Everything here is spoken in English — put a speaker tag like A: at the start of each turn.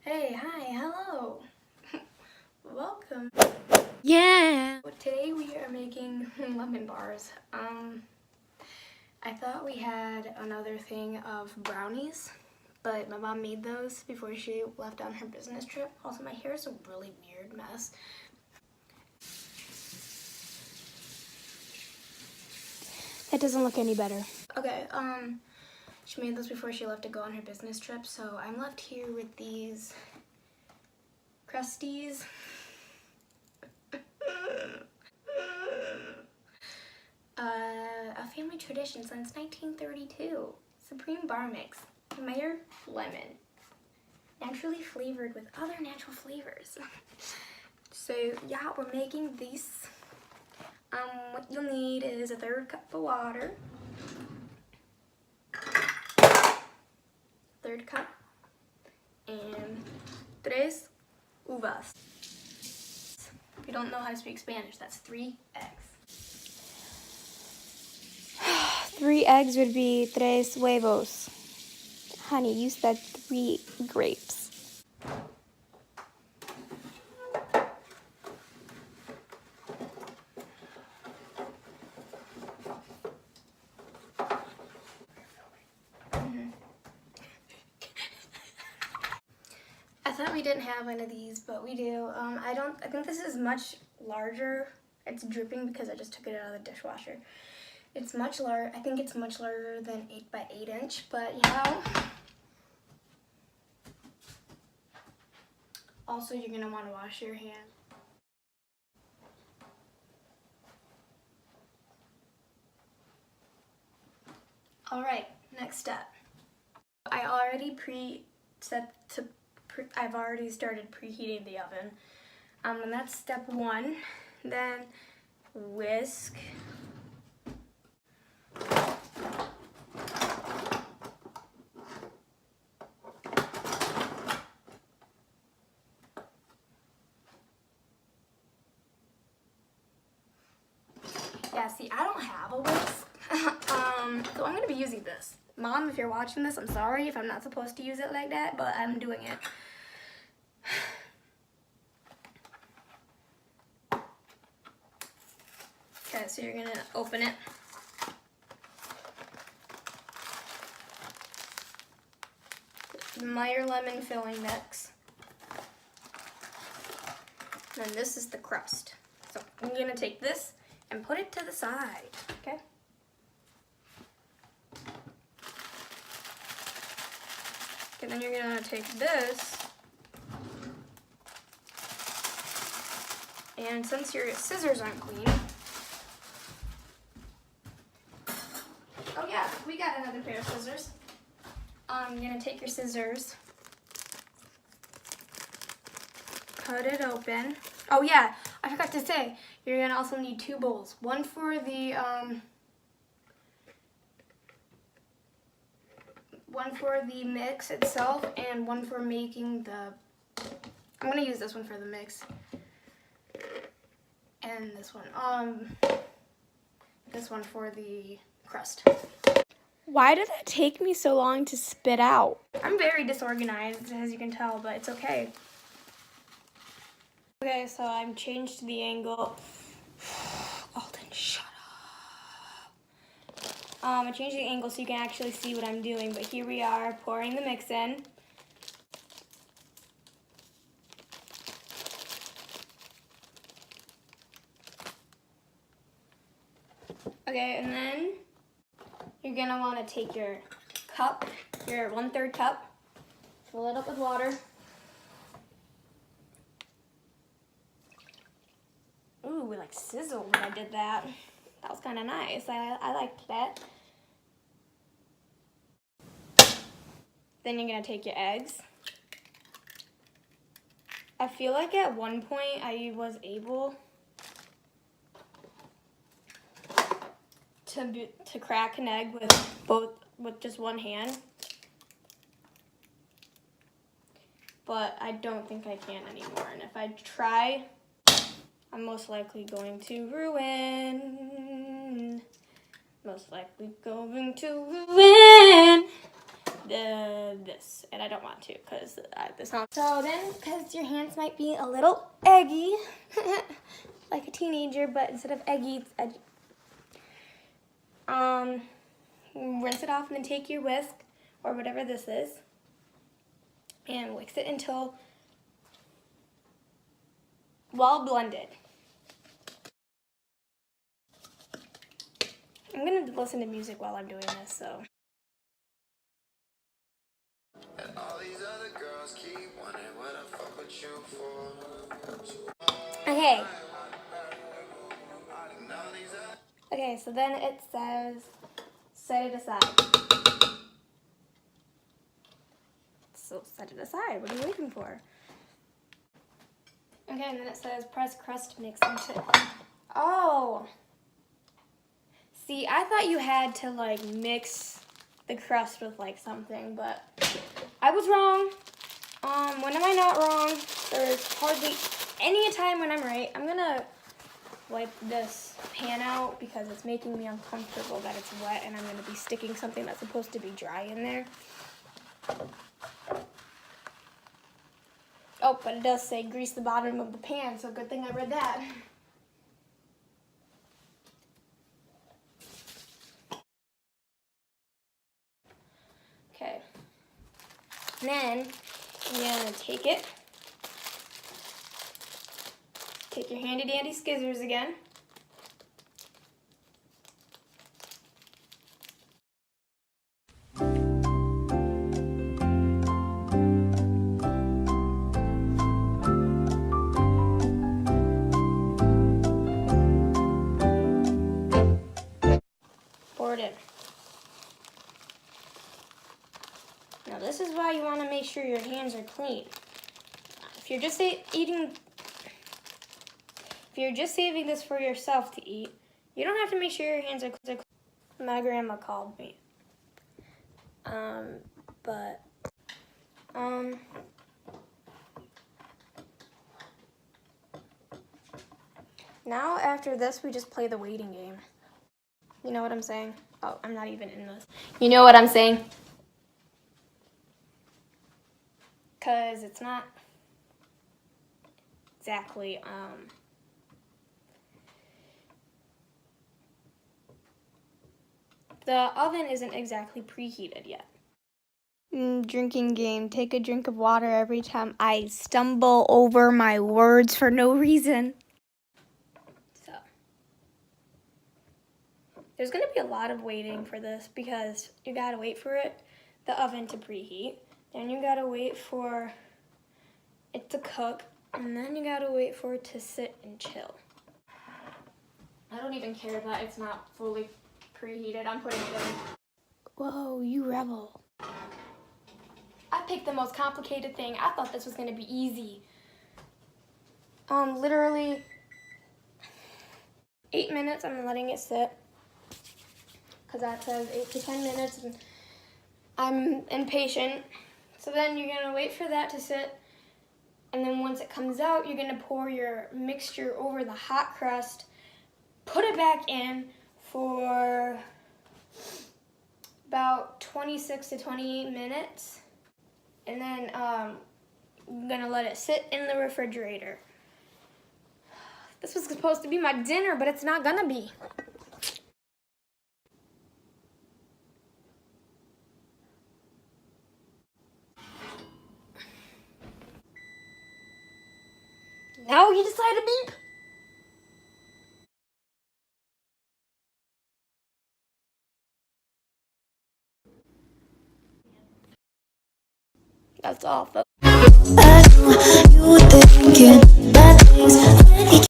A: Hey, hi, hello. Welcome.
B: Yeah.
A: Today we are making lemon bars. I thought we had another thing of brownies, but my mom made those before she left on her business trip. Also, my hair is a really weird mess.
B: That doesn't look any better.
A: Okay, she made those before she left to go on her business trip, so I'm left here with these crusties. A family tradition since 1932. Supreme bar mix, Meyer lemon, naturally flavored with other natural flavors. So yeah, we're making these. What you'll need is a 1/3 cup of water, 1/3 cup, and 3 uvas. If you don't know how to speak Spanish, that's 3 eggs.
B: 3 eggs would be 3 huevos. Honey, you said 3 grapes.
A: I thought we didn't have one of these, but we do. I think this is much larger. It's dripping because I just took it out of the dishwasher. It's much larger. I think it's much larger than 8 by 8 inch, but you know. Also, you're gonna want to wash your hands. All right, next step. I've already started preheating the oven. And that's step 1. Then whisk. Yeah, see, I don't have a whisk. So I'm gonna be using this. Mom, if you're watching this, I'm sorry if I'm not supposed to use it like that, but I'm doing it. Okay, so you're gonna open it. Meyer lemon filling mix. And this is the crust. So I'm gonna take this and put it to the side, okay? Okay, then you're gonna take this, and since your scissors aren't clean, oh yeah, we got another pair of scissors. I'm gonna take your scissors, cut it open. Oh yeah, I forgot to say, you're gonna also need 2 bowls. One for the mix itself, and one for making the. I'm gonna use this one for the mix, and this one for the crust.
B: Why did it take me so long to spit out?
A: I'm very disorganized, as you can tell, but it's okay. Okay, so I've changed the angle. Alden, shut up. I changed the angle so you can actually see what I'm doing, but here we are pouring the mix in. Okay, and then you're gonna wanna take your cup, your 1/3 cup, fill it up with water. Ooh, we like sizzled when I did that. That was kind of nice. I liked that. Then you're gonna take your eggs. I feel like at one point I was able to crack an egg with just one hand, but I don't think I can anymore. And if I try, I'm most likely going to ruin. this, and I don't want to because this sounds. So then, because your hands might be a little eggy, like a teenager, but instead of eggy, it's edgy. Rinse it off and then take your whisk or whatever this is and whisk it until well blended. I'm gonna listen to music while I'm doing this, so.
C: And all these other girls keep wondering what I fuck with you for.
A: Okay. Okay, so then it says set it aside. So set it aside. What are you waiting for? Okay, and then it says press crust mix into. Oh. See, I thought you had to like mix the crust with like something, but I was wrong. When am I not wrong? There's hardly any time when I'm right. I'm gonna wipe this pan out because it's making me uncomfortable that it's wet and I'm gonna be sticking something that's supposed to be dry in there. Oh, but it does say grease the bottom of the pan, so good thing I read that. Okay. Then you're gonna take it. Take your handy dandy scissors again. Pour it in. Now this is why you want to make sure your hands are clean. If you're just saving this for yourself to eat, you don't have to make sure your hands are clean. My grandma called me. Now after this, we just play the waiting game. You know what I'm saying? Oh, I'm not even in this. You know what I'm saying? Because it's not exactly, the oven isn't exactly preheated yet.
B: Drinking game. Take a drink of water every time I stumble over my words for no reason.
A: So, there's going to be a lot of waiting for this because you got to wait for the oven to preheat. Then you got to wait for it to cook. And then you got to wait for it to sit and chill. I don't even care that it's not fully preheated. I'm putting it in.
B: Whoa, you rebel.
A: I picked the most complicated thing. I thought this was going to be easy. Literally 8 minutes. I'm letting it sit because that says 8 to 10 minutes, and I'm impatient. So then you're going to wait for that to sit, and then once it comes out, you're going to pour your mixture over the hot crust, put it back in for about 26 to 28 minutes. And then I'm gonna let it sit in the refrigerator. This was supposed to be my dinner, but it's not gonna be. Now you decide to beep. That's all, folks.
D: I know you were thinking